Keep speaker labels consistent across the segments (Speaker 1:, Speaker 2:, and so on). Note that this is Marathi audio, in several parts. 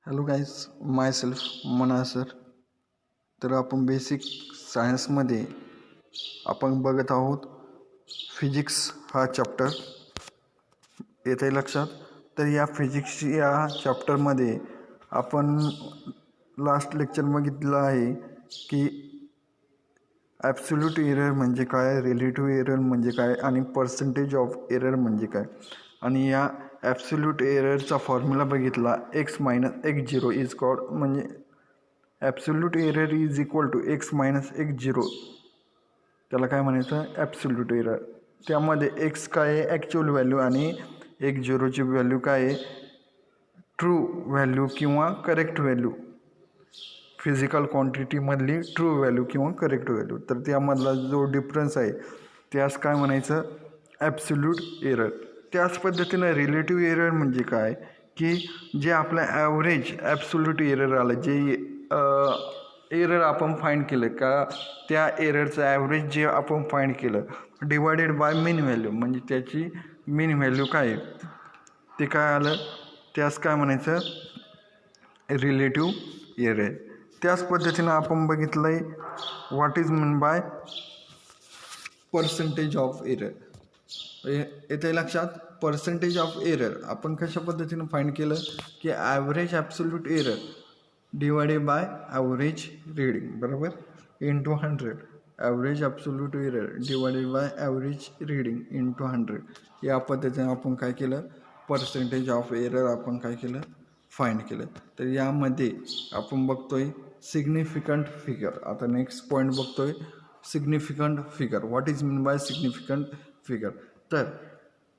Speaker 1: हॅलो गाईज, माय सेल्फ मना सर. तर आपण बेसिक सायन्समध्ये आपण बघत आहोत फिजिक्स हा चॅप्टर. येत आहे लक्षात? तर या फिजिक्स या चॅप्टरमध्ये आपण लास्ट लेक्चर बघितलं आहे की ॲब्सोल्यूट एरर म्हणजे काय, रिलेटिव्ह एरर म्हणजे काय आणि पर्सेंटेज ऑफ एरर म्हणजे काय. आणि या ॲब्सोल्यूट एररचा फॉर्म्युला बघितला, X minus X zero is called, म्हणजे absolute error is equal to X minus X zero. त्याला काय म्हणायचं, ॲब्सोल्यूट एरर. त्यामध्ये एक्स काय आहे, ॲक्च्युअल व्हॅल्यू, आणि एक्स झिरोची व्हॅल्यू काय आहे, ट्रू व्हॅल्यू किंवा करेक्ट व्हॅल्यू. फिजिकल क्वांटिटीमधली ट्रू व्हॅल्यू किंवा करेक्ट व्हॅल्यू. तर त्यामधला जो डिफरन्स आहे त्यास काय म्हणायचं, ॲब्सोल्यूट एरर. त्याच पद्धतीनं रिलेटिव्ह एरर म्हणजे काय की जे आपलं ॲव्हरेज ॲब्सोल्यूट एरर आलं, जे एरर आपण फाईंड केलं का, त्या एररचं ॲव्हरेज जे आपण फाईंड केलं डिवायडेड बाय मीन व्हॅल्यू, म्हणजे त्याची मीन व्हॅल्यू काय आहे ते काय आलं, त्यास काय म्हणायचं, रिलेटिव्ह एरर. त्याच पद्धतीनं आपण बघितलं आहे what is mean by percentage of error. येते लक्षात, पर्सेंटेज ऑफ एरर आपण कशा पद्धतीनं फाईंड केलं की average absolute error divided by average reading बरोबर into 100. Average absolute error divided by average reading into 100. या पद्धतीनं आपण काय केलं, पर्सेंटेज ऑफ एरर आपण काय केलं, फाईंड केलं. तर यामध्ये आपण बघतोय सिग्निफिकंट फिगर. आता नेक्स्ट पॉईंट बघतोय significant figure. What is mean by significant figure. तर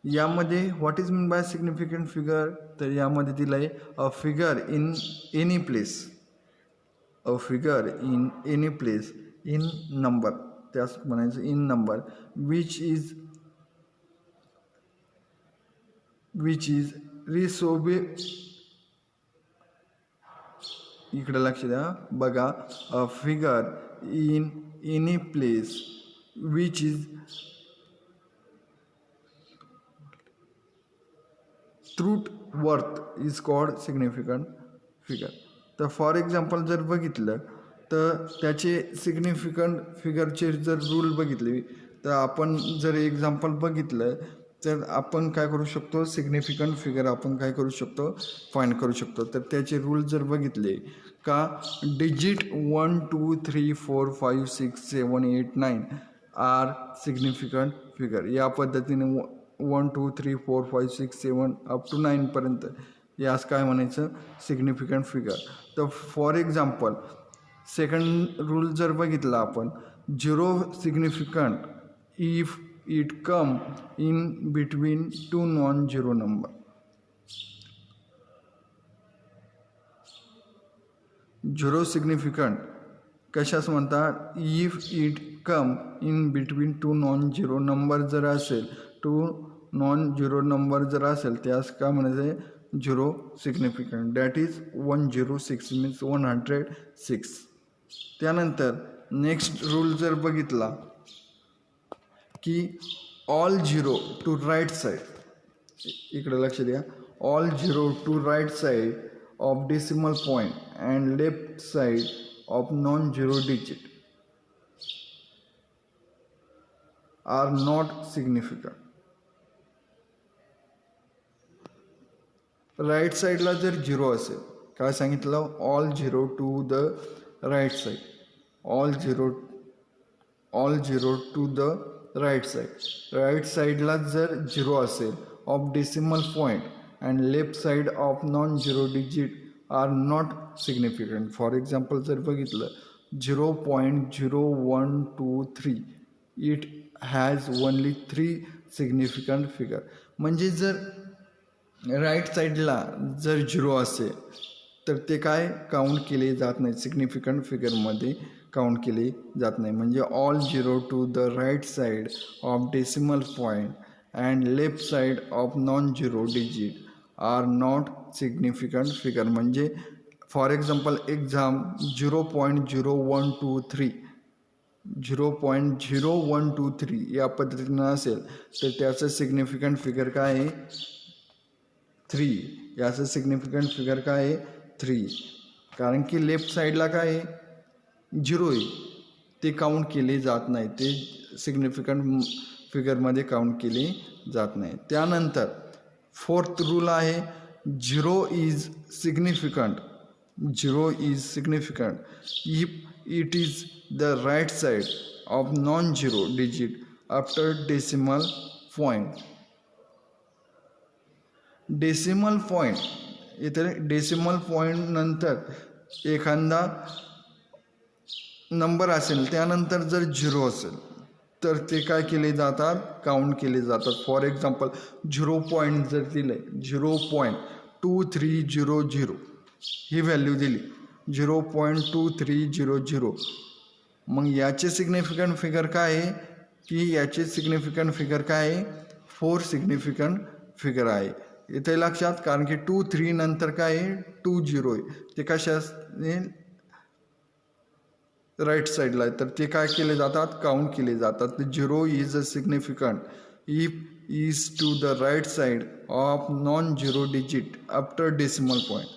Speaker 1: यामध्ये what is mean by significant figure, तर यामध्ये दिलं आहे a figure in any place, a figure in any place in number, त्यास म्हणायचं इन नंबर, विच इज रिसोबे. इकडे लक्ष द्या बघा, a figure in any place which is truth worth is called significant figure. तर फॉर एक्झाम्पल जर बघितलं तर त्याचे सिग्निफिकंट फिगरचे जर रूल बघितले, तर आपण जर एक्झाम्पल बघितलं तर आपण काय करू शकतो, सिग्निफिकंट फिगर आपण काय करू शकतो, फाईंड करू शकतो. तर त्याचे रूल जर बघितले का, डिजिट 1 2 3 4 5 6 7 8 9 आर सिग्निफिकंट फिगर. या पद्धतीने 1 2 3 4 5 6 7 अप टू 9पर्यंत यास काय म्हणायचं, सिग्निफिकंट फिगर. तर फॉर एक्झाम्पल सेकंड रूल जर बघितला आपण, zero significant if it come in between two non zero number. Zero significant कशास म्हणतात, if it come in between two non zero number जर असेल, टू नॉन झिरो नंबर जर असेल त्यास काय म्हणायचं आहे, zero significant. That is 106 means 106. त्यानंतर नेक्स्ट रूल जर बघितला की all zero to right side, इकडे लक्ष द्या, all zero to right side of decimal point and left side of non zero digit are not significant. Right साईडला जर झिरो असेल, काय सांगितलं, all zero to the right side, all zero to the right side. Right साईडला जर झिरो असेल of decimal point and left side of non zero digit are not significant. For example जर बघितलं 0.0123 it has only 3 significant figure. म्हणजे जर राईट साईडला जर झिरो असेल तर ते काय काउंट केले जात नाही, सिग्निफिकंट फिगरमध्ये काउंट केले जात नाही. म्हणजे all zero to the right side of decimal point and left side of non zero digit are not significant figure. म्हणजे फॉर एक्झाम्पल एक्झाम 0.0123 या पद्धतीनं असेल तर त्याचं सिग्निफिकंट फिगर काय आहे, 3. याचं सिग्निफिकंट फिगर काय आहे, 3, कारण की लेफ्ट साईडला काय आहे 0 आहे, ते काउंट केले जात नाही, ते सिग्निफिकंट फिगरमध्ये काउंट केले जात नाही. त्यानंतर फोर्थ रूल आहे 0 is significant. 0 is significant if it is the right side of non zero digit after decimal point. Decimal point, इथे डेसिमल पॉईंट नंतर एखादा नंबर असेल त्यानंतर जर 0 असेल तर ते काय केले जातात, काउंट केले जातात. फॉर एक्झाम्पल 0 पॉईंट जर दिले 0.2300 ही व्हॅल्यू दिली 0.2300, मग याचे सिग्निफिकंट फिगर काय आहे की याचे सिग्निफिकंट फिगर काय आहे 4 सिग्निफिकंट फिगर आहे. इथे लक्षात, कारण की 23 नंतर काय आहे 20 आहे, ते कशाने राईट साईडला आहे, तर ते काय केले जातात, काउंट केले जातात. 0 is a significant if is to the right side of non zero digit after decimal point.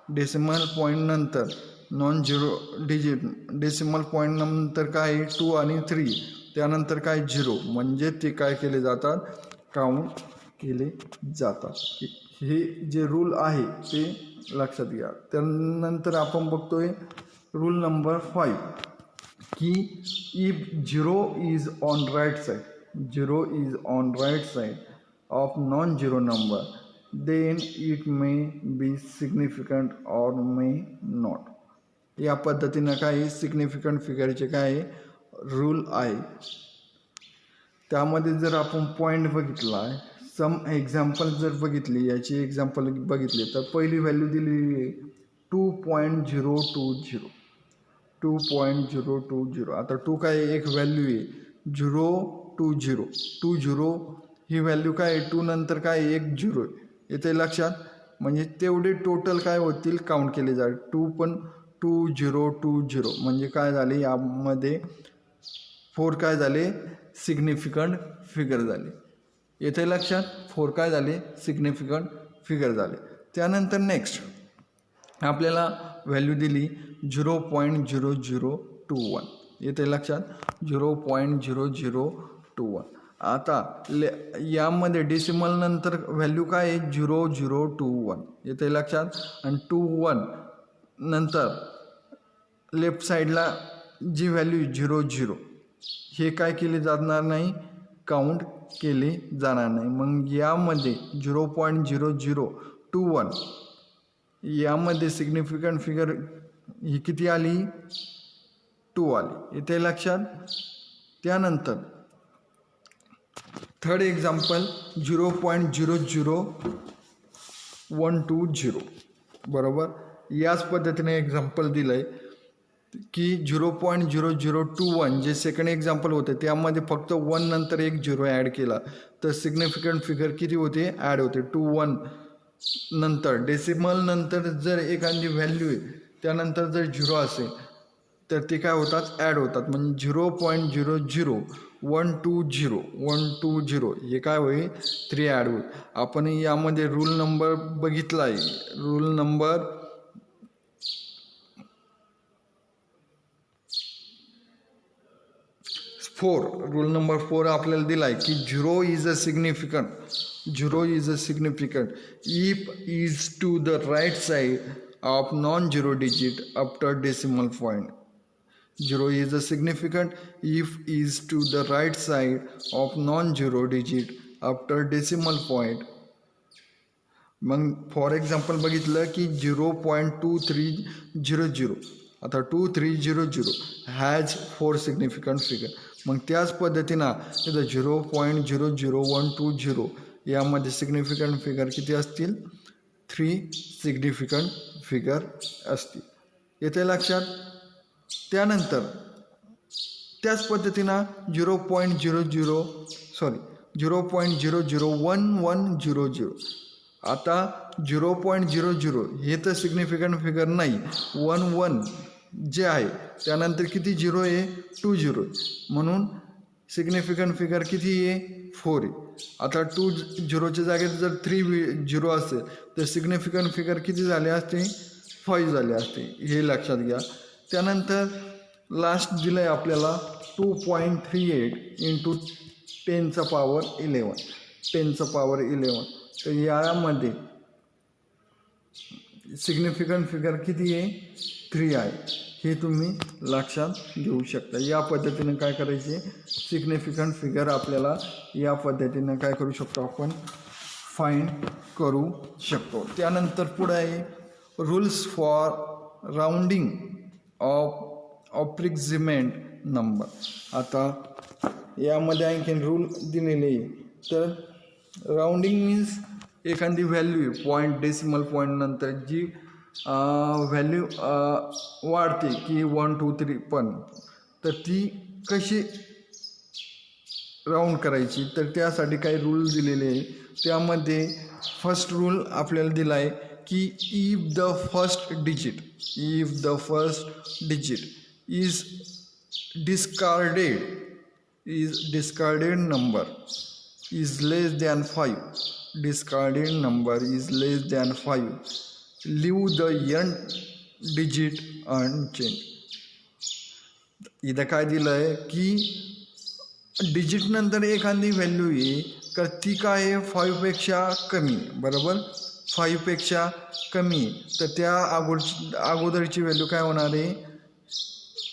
Speaker 1: Decimal point नंतर non zero digit, decimal point नंतर काय 2 आणि 3, त्यानंतर काय 0, म्हणजे ते काय केले जातात, काउंट केले जातात. हे जे रूल आहे ते लक्षात घ्या. त्यानंतर आपण बघतोय रूल नंबर 5 की if 0 is on right side, 0 is on right side of non zero number then it may be significant or may not. या पद्धतीनं काय सिग्निफिकंट फिगरचे काय रूल आहे. त्यामध्ये जर आपण पॉईंट बघितला आहे, सम एक्झाम्पल जर बघितली, याची एक्झाम्पल बघितली तर पहिली व्हॅल्यू दिलेली आहे 2.020. 2.020, आता 2 काय एक व्हॅल्यू आहे 020 ही व्हॅल्यू काय 2 नंतर काय एक 0 आहे. इथे लक्षात, म्हणजे तेवढे टोटल काय होतील काउंट केले जाईल. 2 पण 2020 म्हणजे काय झाले, यामध्ये 4 काय झाले सिग्निफिकंट फिगर झाले. येथे लक्षात 4 काय झाले सिग्निफिकंट फिगर झाले. त्यानंतर नेक्स्ट आपल्याला व्हॅल्यू दिली 0.0021. येथे लक्षात 0.0021. आता यामध्ये डेसिमल नंतर व्हॅल्यू काय आहे 0021. येथे लक्षात, आणि 21 नंतर लेफ्ट साईडला जी व्हॅल्यू 00 हे काय केले जाणार नाही, काउंट केले जाणार नाही. मग यामध्ये 0.0021 यामध्ये सिग्निफिकंट फिगर ही किती आली 2 आली. इथे लक्षात. त्यानंतर थर्ड एक्झाम्पल 0.00120 बरोबर. याच पद्धतीने एक्झाम्पल दिलं आहे की 0.0021 जे सेकंड एक्झाम्पल होते त्यामध्ये फक्त 1 नंतर एक 0 ॲड केला तर सिग्निफिकंट फिगर किती होते ॲड होते 21 नंतर. डेसिमल नंतर जर एखादी व्हॅल्यू आहे त्यानंतर जर 0 असेल तर ते काय होतात ॲड होतात. म्हणजे 0.00120 हे काय होईल 3 ॲड होईल. आपण यामध्ये रूल नंबर बघितला आहे, रूल नंबर 4. रूल नंबर 4 आपल्याला दिला आहे की 0 is a significant if is to the right side of non zero digit after decimal point. 0 is a significant if is to the right side of non-zero digit after decimal point. मग फॉर एक्झाम्पल बघितलं की 0.2300, आता 2300 हॅज 4 सिग्निफिकंट फिगर. मग त्याच पद्धतीनं इथं 0.00120 यामध्ये सिग्निफिकंट फिगर किती असतील 3 सिग्निफिकंट फिगर असतील. येथे लक्षात. त्यानंतर त्याच पद्धतीनं 0.00110. आता 0.00 हे तर सिग्निफिकंट फिगर नाही, 11 जे आहे त्यानंतर किती 0 आहे 20 म्हणून सिग्निफिकंट फिगर किती आहे 4 आहे. आता 20च्या जागेत जर 30 असेल तर सिग्निफिकंट फिगर किती झाले असते 5 झाले असते, हे लक्षात घ्या. त्यानंतर लास्ट दिलं आहे आपल्याला 2.38 इंटू 10^11 10^11. तर यामध्ये सिग्निफिकंट फिगर किती आहे? 3 आहे. हे तुम्ही लक्षात घेऊ शकता. या पद्धतीनं काय करायचे, सिग्निफिकंट फिगर आपल्याला या पद्धतीनं काय करू शकतो आपण, फाइंड करू शकतो. त्यानंतर पुढे आहे rules for rounding off approximate number. आता यामध्ये आणखीन रूल दिलेले आहे. तर राउंडिंग मीन्स एखादी व्हॅल्यू पॉईंट, डेसिमल पॉईंट नंतर जी व्हॅल्यू वाढते की 1 2 3 पण, तर ती कशी राऊंड करायची, तर त्यासाठी काही रूल दिलेले आहे. त्यामध्ये फर्स्ट रूल आपल्याला दिला आहे की if the first digit is discarded number is less than 5, leave the nth digit unchanged. इथं काय दिलं आहे की डिजिट नंतर एखादी व्हॅल्यू आहे तर ती काय आहे, 5पेक्षा कमी, बरोबर, 5पेक्षा कमी, तर त्या अगोदरची व्हॅल्यू काय होणार आहे,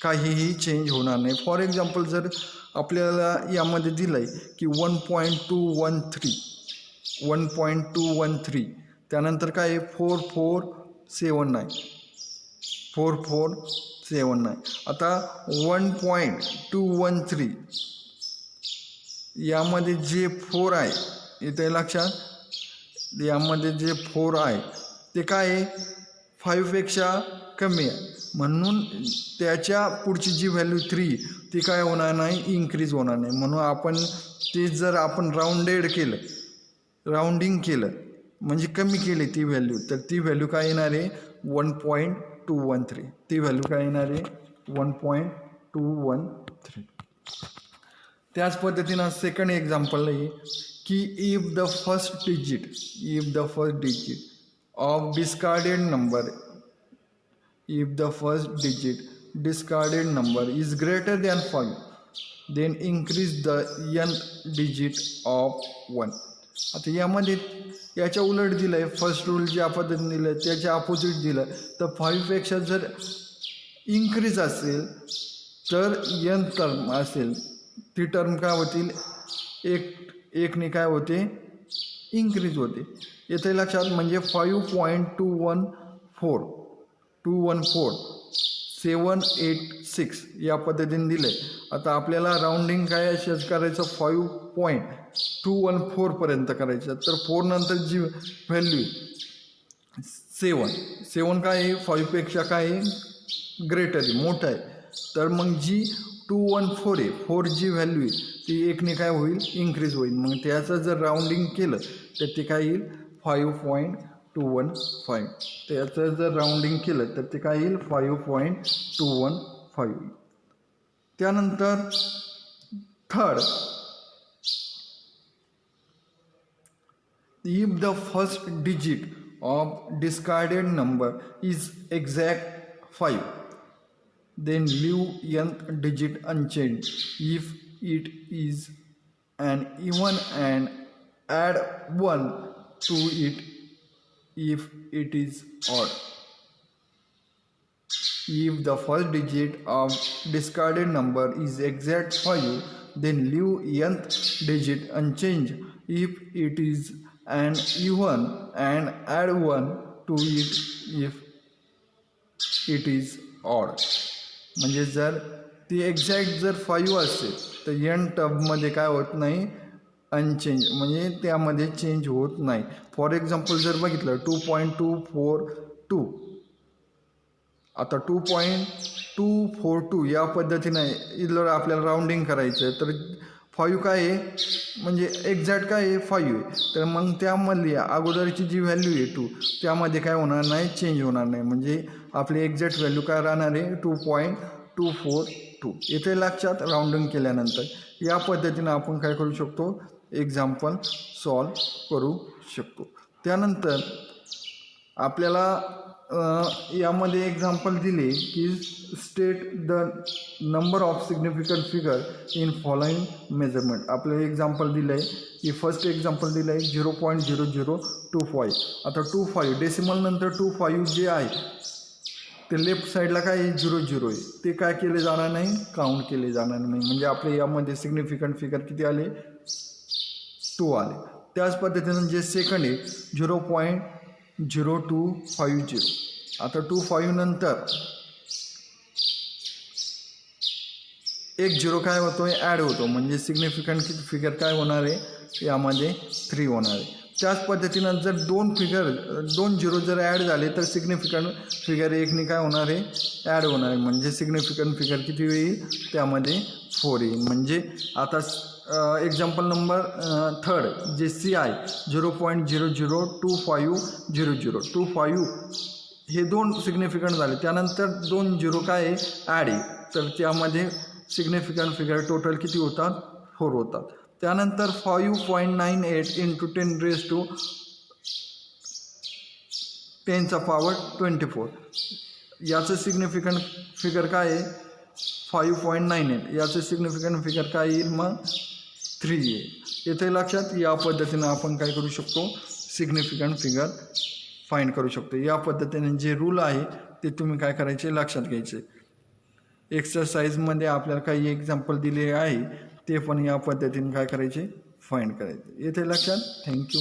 Speaker 1: काहीही चेंज होणार नाही. फॉर एक्झाम्पल जर आपल्याला यामध्ये दिलं आहे की 1.213 त्यानंतर काय आहे 4479. आता 1.213 यामध्ये जे 4 आहे, इथे लक्षात, यामध्ये जे 4 आहे ते काय आहे 5पेक्षा कमी आहे, म्हणून त्याच्या पुढची जी व्हॅल्यू 3 ती काय होणार नाही, इन्क्रीज होणार नाही. म्हणून आपण ते जर आपण राऊंडिंग केलं म्हणजे कमी केली ती व्हॅल्यू, तर ती व्हॅल्यू काय येणार आहे 1.213. ती व्हॅल्यू काय येणार आहे 1.213. त्याच पद्धतीनं सेकंड एक्झाम्पल आहे की if the first digit of discarded number is greater than 5, then increase the nth digit of 1. आता यामध्ये याच्या उलट दिलं आहे, फर्स्ट रूल ज्या पद्धतीने दिलं आहे त्याच्या अपोजिट दिलं, तर 5पेक्षा जर इन्क्रीज असेल तर n टर्म असेल ती टर्म काय होतील, एकने काय होते, इन्क्रीज होते. येथे लक्षात, म्हणजे 5.214786 या पद्धतीने दिले. आता आपल्याला राऊंडिंग काय असेच करायचं 5.214 पर्यंत करायचं. तर 4 नंतर जी व्हॅल्यू 7 काय आहे 5पेक्षा काय आहे ग्रेटर आहे, मोठं आहे, तर मग जी 214 आहे 4 जी व्हॅल्यू आहे ती एकने काय होईल, इन्क्रीज होईल. मग त्याचं जर राऊंडिंग केलं तर ते काय येईल 5.215. त्याचं जर राऊंडिंग केलं तर ते काय येईल 5.215. त्यानंतर third, if the first digit of discarded number is exact 5, then leave nth digit unchanged if it is an even and add 1 to it if it is odd. If the first digit of discarded number is exact 5, then leave nth digit unchanged if it is an even and add 1 to it if it is odd. म्हणजे जर ती एक्झॅक्ट जर 5 असेल तर n टर्ममध्ये काय होत नाही, अनचेंज, म्हणजे त्यामध्ये चेंज होत नाही. फॉर एक्झाम्पल जर बघितलं 2.242, आता 2.242 या पद्धतीनं इथलं आपल्याला राऊंडिंग करायचं आहे, तर 5 काय आहे, म्हणजे एक्झॅक्ट काय आहे 5 आहे, तर मग त्यामधली अगोदरची जी व्हॅल्यू आहे 2 त्यामध्ये काय होणार नाही, चेंज होणार नाही. म्हणजे आपली एक्झॅक्ट व्हॅल्यू काय राहणार आहे 2.242. इथे लक्षात, राऊंडिंग केल्यानंतर या पद्धतीनं आपण काय करू शकतो, एक्झाम्पल सॉल्व करू शकतो. त्यानंतर आपल्याला यामध्ये एक्झाम्पल दिले की state the number of significant figure in following measurement. आपल्याला एक्झाम्पल दिलं आहे की फर्स्ट एक्झाम्पल दिलं आहे 0.0025. आता 25 डेसिमल नंतर 25 जे आहे ते लेफ्ट साईडला काय आहे 00 आहे, ते काय केले जाणार नाही, काउंट केले जाणार नाही. म्हणजे आपल्या यामध्ये सिग्निफिकंट फिगर किती आले 2 आले. त्याच पद्धतीनं जे सेकंड आहे 0.0250. आता 25 नंतर एक 0 काय होतोय ॲड होतो, म्हणजे सिग्निफिकंट फिगर काय होणार आहे यामध्ये 3 होणार आहे. त्याच पद्धतीनं जर 2 0 जर ॲड झाले तर सिग्निफिकंट फिगर एकने काय होणार आहे ॲड होणार आहे, म्हणजे सिग्निफिकंट फिगर किती येईल त्यामध्ये 4 येईल. म्हणजे आता एक्झाम्पल नंबर थर्ड जे सी आहे 0.002500 हे 2 सिग्निफिकंट झाले. त्यानंतर 2 0 काय आहे ॲड आहे, तर त्यामध्ये सिग्निफिकंट फिगर टोटल किती होतात 4 होतात. त्यानंतर 5.98 इंटू 10⁻⁴ याचं सिग्निफिकंट फिगर काय आहे 5.98. याचं सिग्निफिकंट फिगर काय येईल मग 3 येईल. येथे लक्षात या पद्धतीनं आपण काय करू शकतो सिग्निफिकंट फिगर फाइंड करू शकतो. या पद्धतीने जे रूल आहे ते तुम्ही काय करायचे लक्षात घ्यायचे. एक्सरसाइजमध्ये आपल्याला काही एक्झाम्पल दिले आहे ते पण या पद्धतीने काय करायचे फाइंड करायचे. येथे लक्षात. थँक्यू.